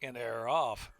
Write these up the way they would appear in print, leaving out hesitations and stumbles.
And they're off.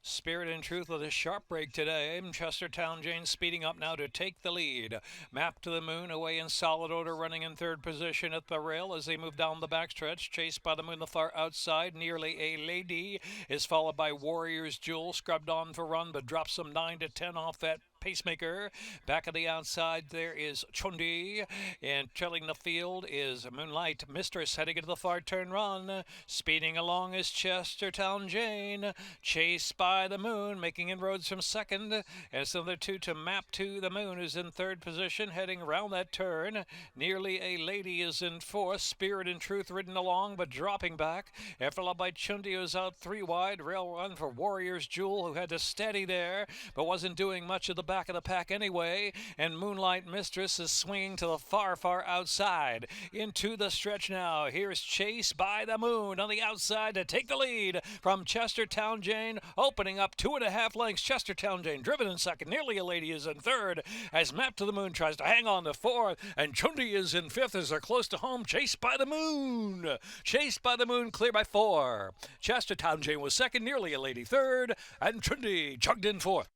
Spirit and Truth with a sharp break today. Chestertown Jane speeding up now to take the lead. Map to the Moon away in solid order, running in third position at the rail as they move down the backstretch. Chased by the Moon the far outside. Nearly a Lady is followed by Warrior's Jewel, scrubbed on for run, but drops some 9 to 10 off that pacemaker. Back of the outside there is Chundi, and trailing the field is Moonlight Mistress heading into the far turn run. Speeding along is Chestertown Jane, chased by the Moon, making inroads from second, as the other two to Map to the Moon is in third position, heading around that turn. Nearly a Lady is in fourth. Spirit and Truth ridden along, but dropping back. Followed by Chundi, who's out 3 wide. Rail run for Warrior's Jewel, who had to steady there, but wasn't doing much of the back of the pack anyway. And Moonlight Mistress is swinging to the far, far outside. Into the stretch now. Here's Chase by the Moon on the outside to take the lead from Chestertown Jane, opening up 2.5 lengths. Chestertown Jane driven in second. Nearly a Lady is in third as Map to the Moon tries to hang on to fourth, and Chundi is in fifth as they're close to home. Chased by the Moon. Chased by the Moon, clear by 4. Chestertown Jane was second. Nearly a Lady third, and Chundi chugged in fourth.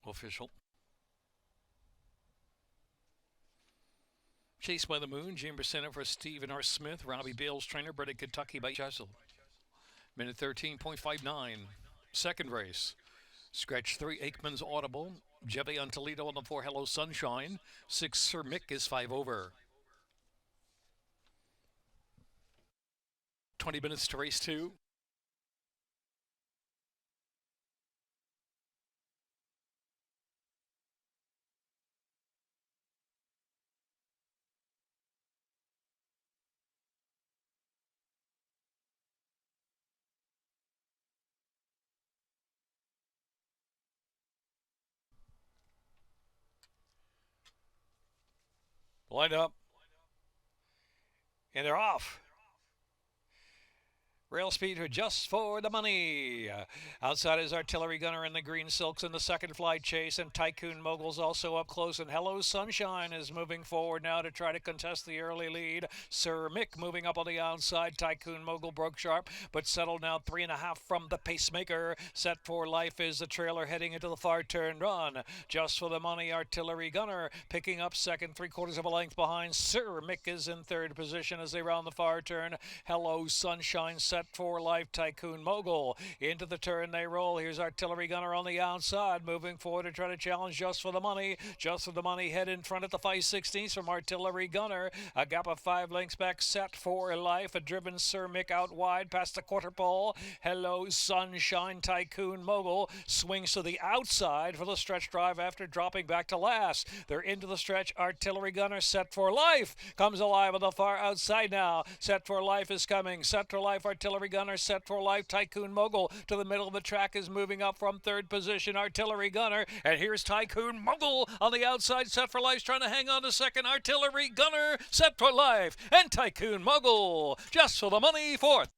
Official. Chased by the Moon, Chamber Center for Stephen R. Smith, Robbie Bales, trainer, bred in Kentucky by Jessel. Minute 13.59. Second race. Scratch 3, Aikman's Audible. Jevy on Toledo on the 4, Hello Sunshine. 6, Sir Mick is 5 over. 20 minutes to race 2. Line up. And they're off. Rail speed just for the money. Outside is Artillery Gunner in the green silks in the second flight chase, and Tycoon Mogul's also up close, and Hello Sunshine is moving forward now to try to contest the early lead. Sir Mick moving up on the outside. Tycoon Mogul broke sharp, but settled now 3.5 from the pacemaker. Set for Life is the trailer heading into the far turn run. Just for the money, Artillery Gunner picking up second, 3/4 of a length behind. Sir Mick is in third position as they round the far turn. Hello Sunshine set for Life, Tycoon Mogul. Into the turn they roll. Here's Artillery Gunner on the outside, moving forward to try to challenge Just for the Money. Just for the Money head in front at the 5/16 from Artillery Gunner. A gap of 5 lengths back, Set for Life. A driven Sir Mick out wide past the quarter pole. Hello Sunshine, Tycoon Mogul swings to the outside for the stretch drive after dropping back to last. They're into the stretch. Artillery Gunner, Set for Life comes alive on the far outside now. Set for Life is coming. Set for Life, Artillery Gunner, Set for Life. Tycoon Mogul to the middle of the track is moving up from third position. Artillery Gunner, and here's Tycoon Mogul on the outside. Set for Life's trying to hang on to second. Artillery Gunner, Set for Life, and Tycoon Mogul just for the money fourth.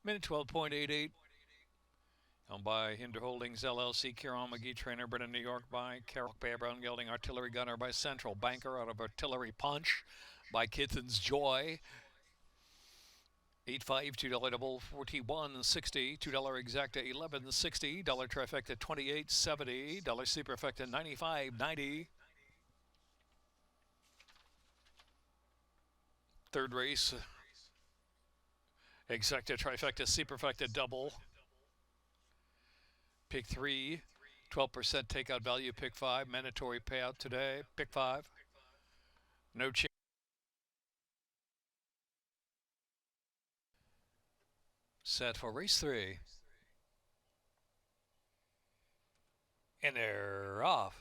Minute 12.88. Owned by Hinder Holdings LLC, Kieran McGee, trainer, bred in New York by Carol Bear Brown Gelding, Artillery Gunner by Central Banker out of Artillery Punch by Kitten's Joy. 8.5, $2 double, 41.60, $2 exacta, 11.60, dollar trifecta, 28.70, dollar superfecta, 95.90. Third race, exacta, trifecta, superfecta, double. Pick 3, 12% takeout value. Pick 5, mandatory payout today. Pick 5, no change. Set for race 3. And they're off.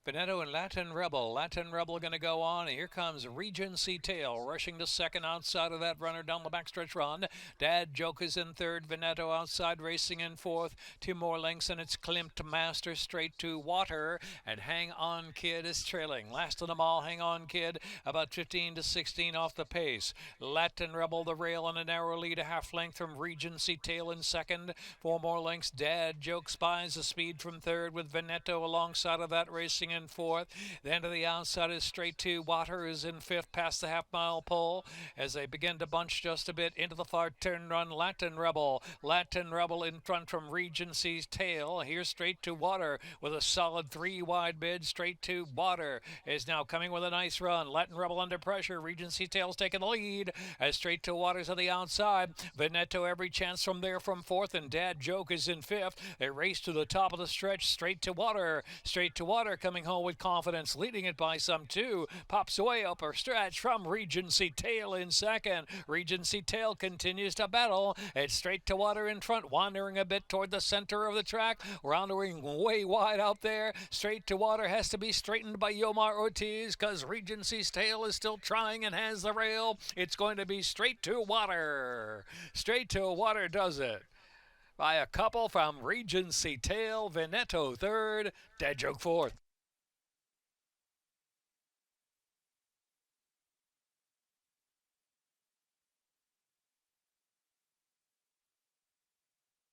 Veneto and Latin Rebel. Latin Rebel going to go on. And here comes Regency Tail rushing to second outside of that runner down the backstretch run. Dad Joke is in third. Veneto outside racing in fourth. 2 more lengths and it's Klimt Master straight to Water. And Hang On Kid is trailing. Last of them all, Hang On Kid about 15 to 16 off the pace. Latin Rebel the rail on a narrow lead, a half length from Regency Tail in second. 4 more lengths. Dad Joke spies the speed from third with Veneto alongside of that racing in fourth. Then to the outside is Straight to Water is in fifth past the half-mile pole as they begin to bunch just a bit into the far turn run. Latin Rebel in front from Regency's Tail. Here's Straight to Water with a solid 3 wide bid. Straight to Water is now coming with a nice run. Latin Rebel under pressure. Regency Tail's taking the lead as Straight to Water's on the outside. Veneto every chance from there from fourth, and Dad Joke is in fifth. They race to the top of the stretch. Straight to Water coming home with confidence, leading it by some 2. Pops away upper stretch from Regency Tail in second. Regency Tail continues to battle. It's Straight to Water in front, wandering a bit toward the center of the track, rounding way wide out there. Straight to Water has to be straightened by Yomar Ortiz because Regency's Tail is still trying and has the rail. It's going to be Straight to Water. Straight to Water does it by a couple from Regency Tail. Veneto third, Dad Joke fourth.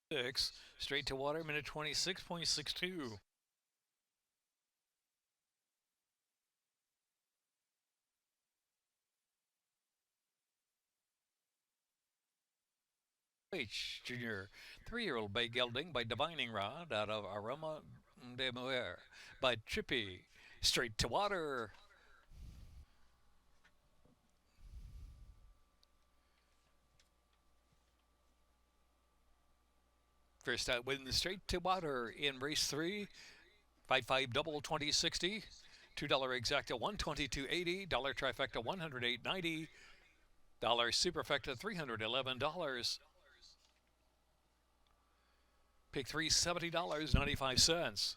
6, Straight to Water, minute 26.62. H. Jr. 3-year-old Bay Gelding by Divining Rod out of Aroma de Muir by Trippy. Straight to Water. First out wins Straight to Water in race 3. 5-5 double 2060. $2 exacta 122.80. $1 trifecta 108.90. $1 superfecta $311. Pick 3 $70.95.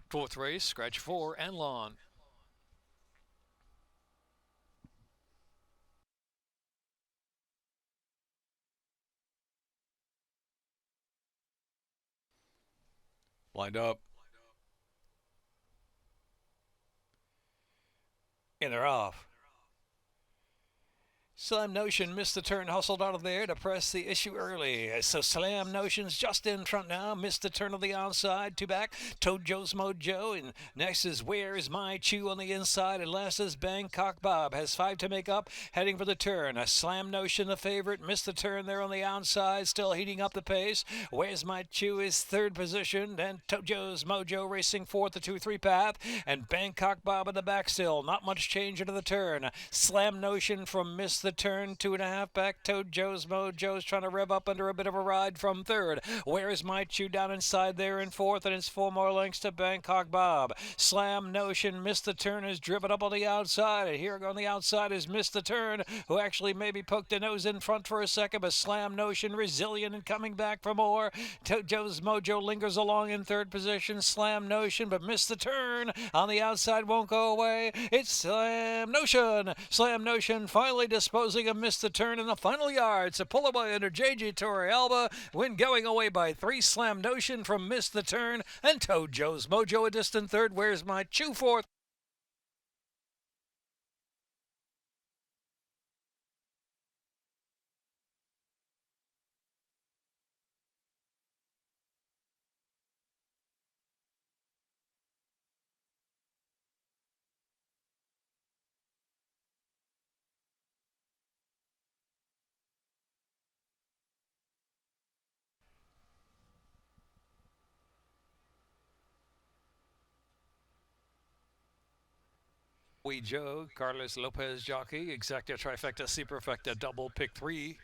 Fourth race, scratch 4 and lawn. Lined up. And they're off. Slam Notion missed the turn, hustled out of there to press the issue early. So Slam Notion's just in front now, missed the turn of the outside, 2 back, Toad Joe's Mojo, and next is Where's My Chew on the inside, and last is Bangkok Bob, has 5 to make up, heading for the turn. A Slam Notion the favorite, missed the turn there on the outside, still heating up the pace. Where's My Chew is third position, and Toad Joe's Mojo racing fourth, the 2-3 path, and Bangkok Bob in the back still, not much change into the turn. Slam Notion from missed the turn, 2.5 back. Toad Joe's Mojo's trying to rev up under a bit of a ride from third. Where's My Chew down inside there in fourth, and it's 4 more lengths to Bangkok Bob. Slam Notion missed the turn, is driven up on the outside, and here on the outside is missed the turn, who actually maybe poked a nose in front for a second, but Slam Notion resilient and coming back for more. Toad Joe's Mojo lingers along in third position. Slam Notion, but missed the turn on the outside, won't go away. It's Slam Notion. Slam Notion finally disposing of missed the turn in the final yards. A pull away under JJ Torrealba. Win going away by 3. Slam Notion from missed the turn, and Toad Joe's Mojo a distant third. Where's My Chew fourth? We Joe, Carlos Lopez jockey, exacta trifecta superfecta double pick 3.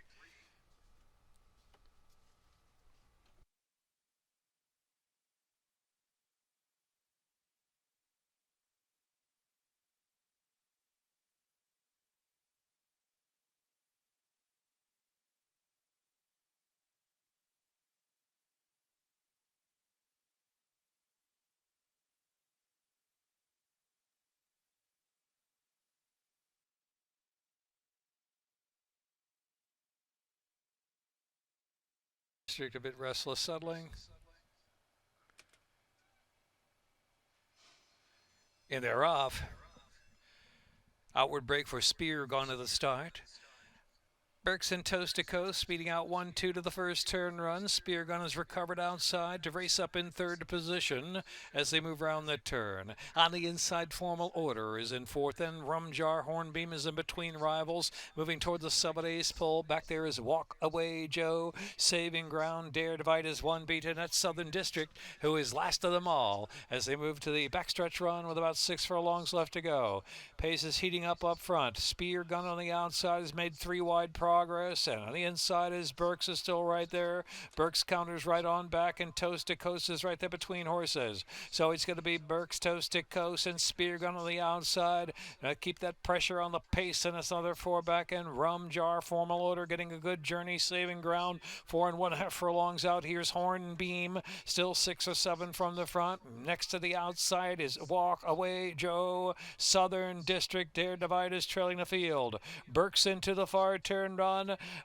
District a bit restless settling. And they're off. Outward break for Spear gone to the start. Berkson toast to coast, speeding out 1-2 to the first turn run. Spear Gun is recovered outside to race up in third position as they move around the turn. On the inside, Formal Order is in fourth, and Rum Jar Hornbeam is in between rivals, moving toward the 7-ace pole. Back there is Walk Away Joe. Saving ground, Dare Divide is one beaten at Southern District, who is last of them all as they move to the backstretch run with about 6 furlongs left to go. Pace is heating up front. Spear Gun on the outside has made 3 wide progress, and on the inside is Burks is still right there. Burks counters right on back, and Toast to Coast is right there between horses. So it's going to be Burks, Toast to Coast, and Spear Gun on the outside. Keep that pressure on the pace, and it's another 4 back, and Rum Jar Formal Order getting a good journey, saving ground. 4 1/2 furlongs out. Here's Hornbeam, still 6 or 7 from the front. Next to the outside is Walk Away Joe. Southern District, Dare Divide is trailing the field. Burks into the far turn run.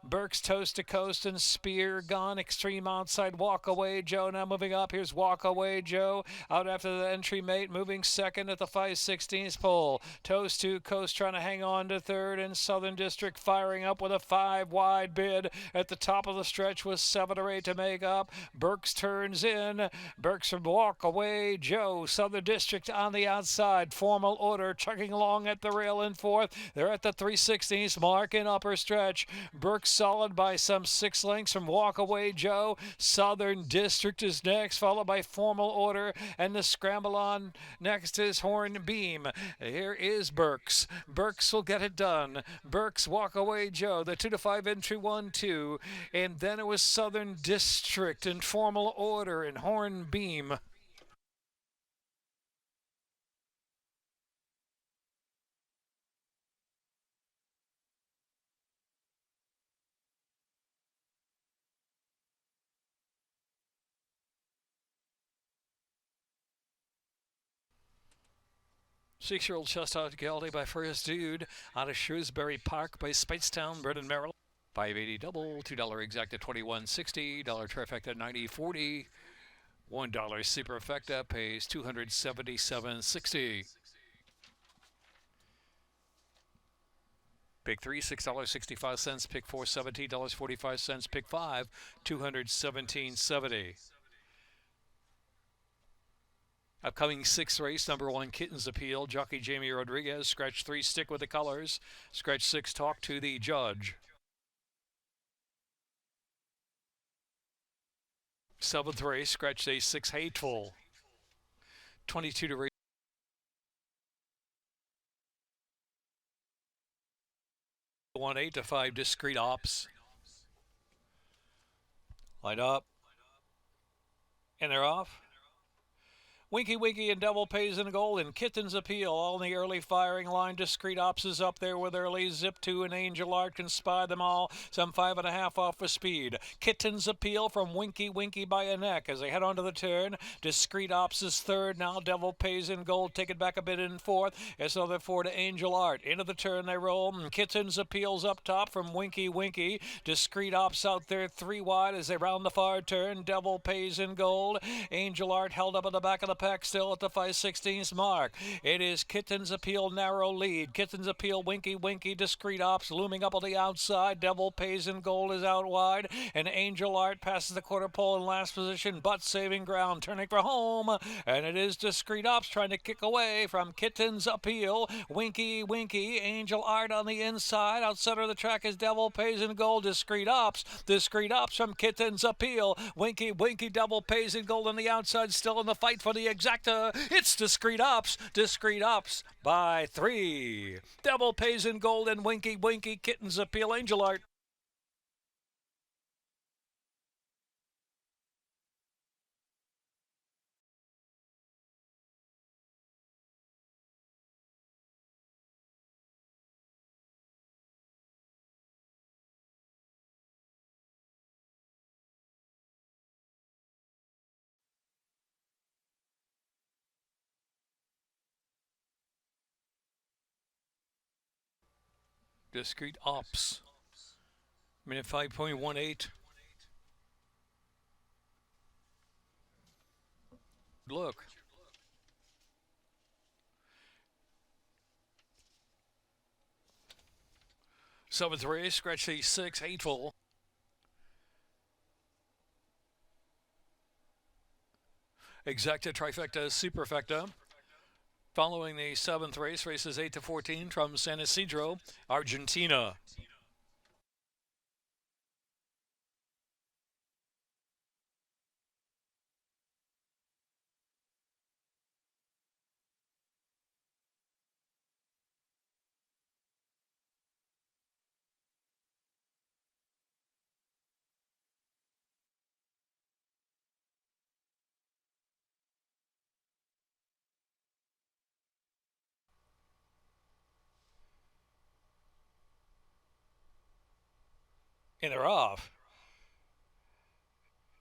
Burks Toast to Coast and Spear Gun. Extreme outside, Walk Away Joe now moving up. Here's Walk Away Joe out after the entry mate, moving second at the 5/16 pole. Toast to Coast trying to hang on to third, and Southern District firing up with a 5 wide bid at the top of the stretch with 7 or 8 to make up. Burks turns in. Burks from Walk Away Joe. Southern District on the outside. Formal Order chugging along at the rail in fourth. They're at the 3/16 mark in upper stretch. Burks solid by some 6 lengths from Walk Away Joe. Southern District is next, followed by Formal Order, and the scramble on next is Hornbeam. Here is Burks. Burks will get it done. Burks, Walk Away Joe, the 2 to 5 entry 1-2, and then it was Southern District and Formal Order and Hornbeam. Six-year-old Chestnut Geldie by First Dude out of Shrewsbury Park by Speightstown, bred in Maryland. 580 double, $2 exact at 21.60, $1 trifecta 90.40, $1 superfecta pays 277.60. Pick 3, $6.65. Pick 4, $17.45. Pick 5, $217.70. Upcoming 6th race, number 1, Kitten's Appeal. Jockey Jamie Rodriguez. Scratch 3, stick with the colors. Scratch 6, talk to the judge. 7th race, scratch a 6, Hateful. 22 to race. 1, 8 to 5, Discreet Ops. Light up. And they're off. Winky Winky and Double Pays in Gold and Kitten's Appeal all in the early firing line. Discreet Ops is up there with early. Zip 2 and Angel Art can spy them all. Some 5.5 off for speed. Kitten's Appeal from Winky Winky by a neck as they head onto the turn. Discreet Ops is third now. Devil Pays in Gold take it back a bit in fourth. It's another 4 to Angel Art. Into the turn they roll. Kitten's Appeal's up top from Winky Winky. Discreet Ops out there 3 wide as they round the far turn. Devil Pays in Gold. Angel Art held up at the back of the pack still at the 5/16 mark. It is Kitten's Appeal narrow lead. Kitten's Appeal, Winky Winky, Discreet Ops looming up on the outside. Devil Pays in Gold is out wide, and Angel Art passes the quarter pole in last position, but saving ground, turning for home, and it is Discreet Ops trying to kick away from Kitten's Appeal. Winky Winky, Angel Art on the inside. Outside of the track is Devil Pays in Gold. Discreet Ops from Kitten's Appeal. Winky Winky, Devil Pays in Gold on the outside, still in the fight for the exacta. It's Discreet Ops by 3. Devil Pays in Gold and Winky Winky, Kitten's Appeal, Angel Art. Discreet Ops. Minute 5.18. Look. Seventh race, scratch the 6, Hateful. Exacta, Trifecta, Superfecta. Following the seventh race, races 8 to 14 from San Isidro, Argentina. And they're off.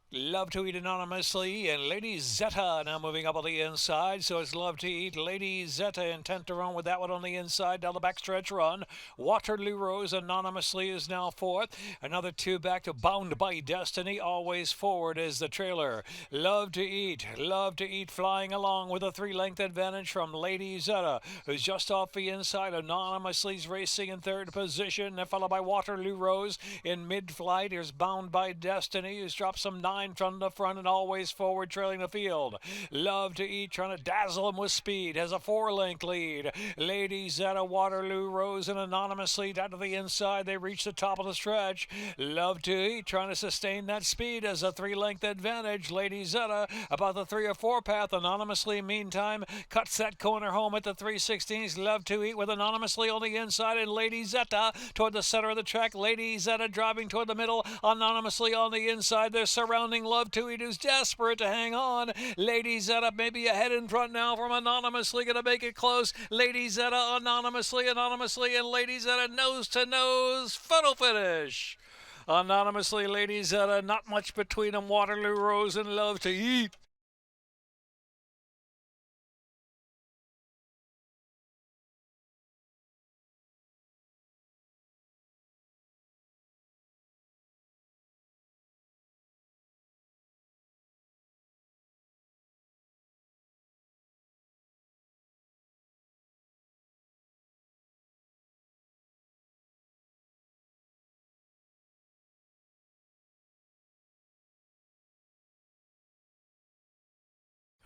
Love to Eat anonymously, and Lady Zeta now moving up on the inside. So it's Love to Eat, Lady Zeta intent to run with that one on the inside down the backstretch run. Waterloo Rose anonymously is now fourth. Another two back to Bound by Destiny. Always Forward is the trailer. Love to Eat flying along with a 3-length advantage from Lady Zeta, who's just off the inside. Anonymously is racing in third position, and followed by Waterloo Rose in mid-flight. Here's Bound by Destiny, who's dropped some 9 from the front and Always Forward trailing the field. Love to Eat trying to dazzle him with speed, has a 4-length lead. Lady Zeta, Waterloo Rose, and anonymously down to the inside. They reach the top of the stretch. Love to Eat trying to sustain that speed as a 3-length advantage. Lady Zeta about the 3 or 4 path. Anonymously, meantime, cuts that corner home at the 3/16. Love to Eat with anonymously on the inside, and Lady Zeta toward the center of the track. Lady Zeta driving toward the middle, anonymously on the inside. They're surrounding Love to Eat, who's desperate to hang on. Lady Zeta maybe ahead in front now from anonymously, going to make it close. Lady Zeta anonymously, and Lady Zeta nose to nose. Photo finish. Anonymously, Lady Zeta, not much between them. Waterloo Rose and Love to Eat.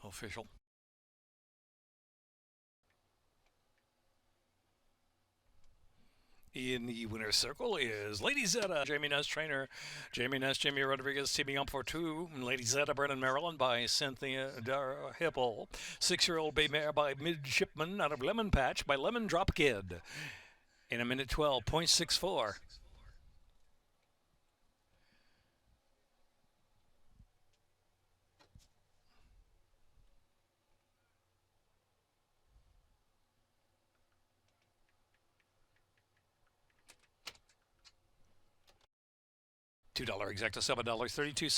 Official. In the winner's circle is Lady Zeta, Jamie Ness trainer. Jamie Ness, Jamie Rodriguez teaming up for 2. Lady Zeta, Brennan, Maryland by Cynthia Hipple. 6-year-old bay mare by Midshipman out of Lemon Patch by Lemon Drop Kid. In a minute 12.64. $2 exacta, $7.32.